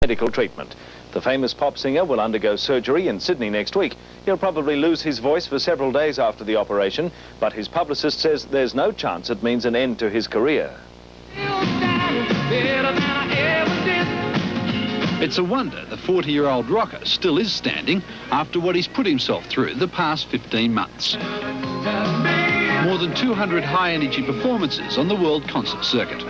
medical treatment. The famous pop singer will undergo surgery in Sydney next week. He'll probably lose his voice for several days after the operation, but his publicist says there's no chance it means an end to his career. It's a wonder the 40-year-old rocker still is standing after what he's put himself through the past 15 months. More than 200 high-energy performances on the world concert circuit.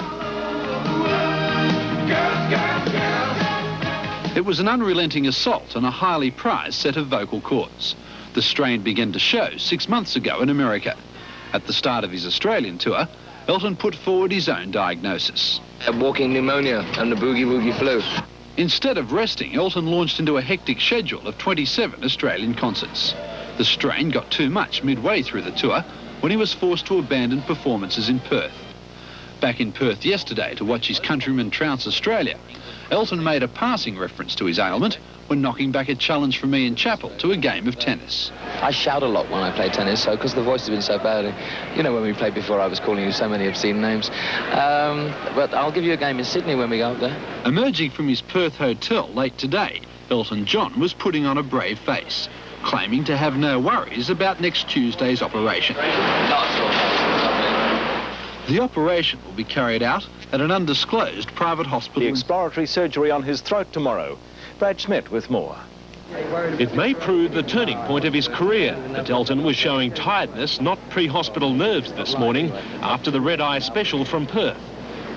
It was an unrelenting assault on a highly prized set of vocal cords. The strain began to show 6 months ago in America. At the start of his Australian tour, Elton put forward his own diagnosis. Walking pneumonia and the boogie-woogie flu. Instead of resting, Elton launched into a hectic schedule of 27 Australian concerts. The strain got too much midway through the tour when he was forced to abandon performances in Perth. Back in Perth yesterday to watch his countrymen trounce Australia, Elton made a passing reference to his ailment when knocking back a challenge from Ian Chappell to a game of tennis. I shout a lot when I play tennis, so because the voice has been so bad. You know, when we played before, I was calling you so many obscene names. But I'll give you a game in Sydney when we go up there. Emerging from his Perth hotel late today, Elton John was putting on a brave face, claiming to have no worries about next Tuesday's operation. The operation will be carried out at an undisclosed private hospital. The exploratory surgery on his throat tomorrow. Brad Schmidt with more. It may prove the turning point of his career, but Elton was showing tiredness, not pre-hospital nerves this morning, after the red-eye special from Perth.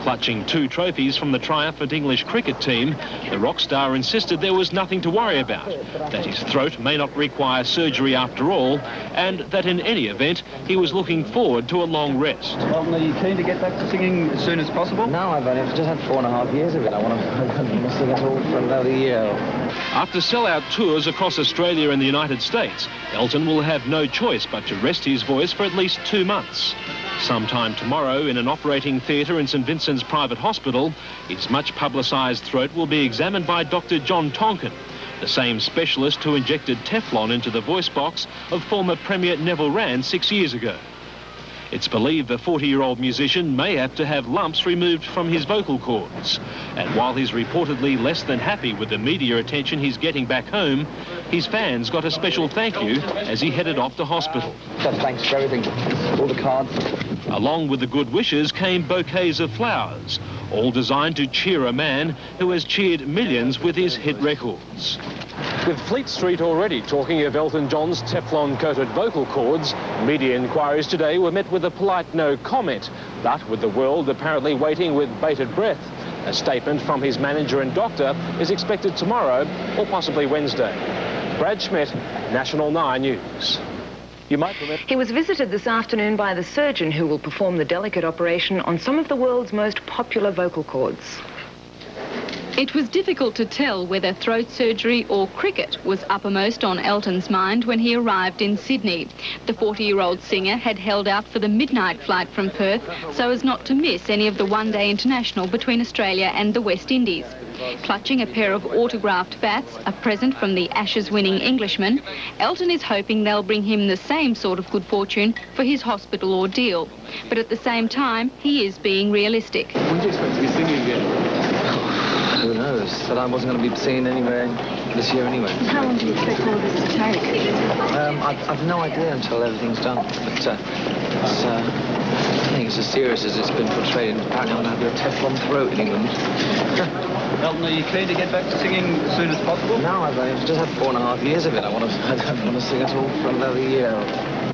Clutching 2 trophies from the triumphant English cricket team, the rock star insisted there was nothing to worry about, that his throat may not require surgery after all, and that in any event, he was looking forward to a long rest. Elton, are you keen to get back to singing as soon as possible? No, I've just had 4.5 years of it. I want to sing it all for another year. After sell-out tours across Australia and the United States, Elton will have no choice but to rest his voice for at least 2 months. Sometime tomorrow, in an operating theatre in St Vincent's private hospital, his much publicised throat will be examined by Dr. John Tonkin, the same specialist who injected Teflon into the voice box of former Premier Neville Rand 6 years ago. It's believed the 40-year-old musician may have to have lumps removed from his vocal cords. And while he's reportedly less than happy with the media attention he's getting back home, his fans got a special thank you as he headed off to hospital. Thanks for everything, all the cards. Along with the good wishes came bouquets of flowers, all designed to cheer a man who has cheered millions with his hit records. With Fleet Street already talking of Elton John's Teflon-coated vocal cords, media inquiries today were met with a polite no comment, but with the world apparently waiting with bated breath. A statement from his manager and doctor is expected tomorrow or possibly Wednesday. Brad Schmidt, National 9 News. You might remember... He was visited this afternoon by the surgeon who will perform the delicate operation on some of the world's most popular vocal cords. It was difficult to tell whether throat surgery or cricket was uppermost on Elton's mind when he arrived in Sydney. The 40-year-old singer had held out for the midnight flight from Perth so as not to miss any of the one-day international between Australia and the West Indies. Clutching a pair of autographed bats, a present from the Ashes-winning Englishman, Elton is hoping they'll bring him the same sort of good fortune for his hospital ordeal. But at the same time, he is being realistic. When do you expect to be singing again? Who knows? But I wasn't going to be singing anywhere this year anyway. How long do you expect all this to take? I've no idea until everything's done. But I think it's as serious as it's been portrayed. Apparently I'm going to have a Teflon throat in England. Elton, are you keen to get back to singing as soon as possible? No, I've just had 4.5 years of it. I want to sing it all for another year.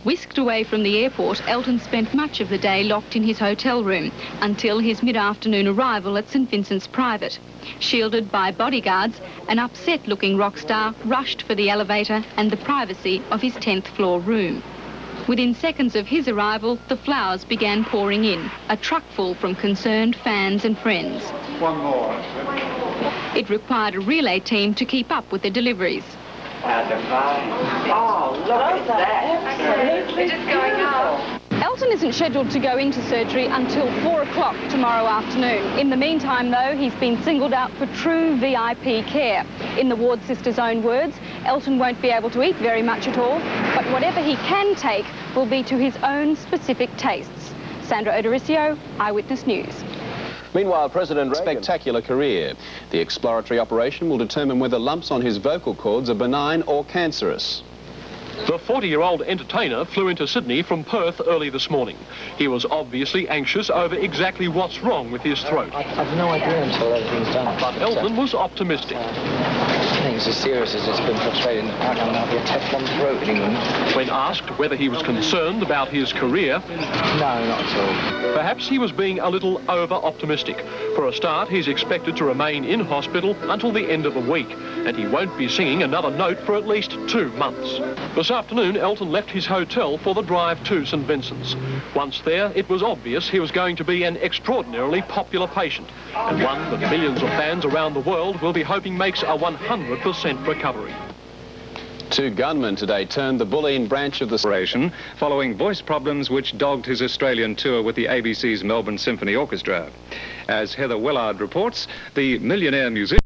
Whisked away from the airport, Elton spent much of the day locked in his hotel room until his mid-afternoon arrival at St Vincent's Private. Shielded by bodyguards, an upset-looking rock star rushed for the elevator and the privacy of his 10th floor room. Within seconds of his arrival, the flowers began pouring in, a truckful from concerned fans and friends. One more. It required a relay team to keep up with the deliveries. Oh, look at that. Absolutely. Just going up. Elton isn't scheduled to go into surgery until 4 o'clock tomorrow afternoon. In the meantime, though, he's been singled out for true VIP care. In the ward sister's own words, Elton won't be able to eat very much at all, but whatever he can take will be to his own specific tastes. Sandra Odoricio, Eyewitness News. Meanwhile, President Reagan... Spectacular career. The exploratory operation will determine whether lumps on his vocal cords are benign or cancerous. The 40-year-old entertainer flew into Sydney from Perth early this morning. He was obviously anxious over exactly what's wrong with his throat. I've no idea until everything's done. But Elton was optimistic. Things as serious as it's been frustrating. I don't have a Teflon throat anymore. When asked whether he was concerned about his career... No, not at all. Perhaps he was being a little over-optimistic. For a start, he's expected to remain in hospital until the end of the week, and he won't be singing another note for at least 2 months. This afternoon, Elton left his hotel for the drive to St Vincent's. Once there, it was obvious he was going to be an extraordinarily popular patient, and one that millions of fans around the world will be hoping makes a 100% recovery. 2 gunmen today turned the Bulleen branch of the operation following voice problems which dogged his Australian tour with the ABC's Melbourne Symphony Orchestra. As Heather Willard reports, the millionaire musician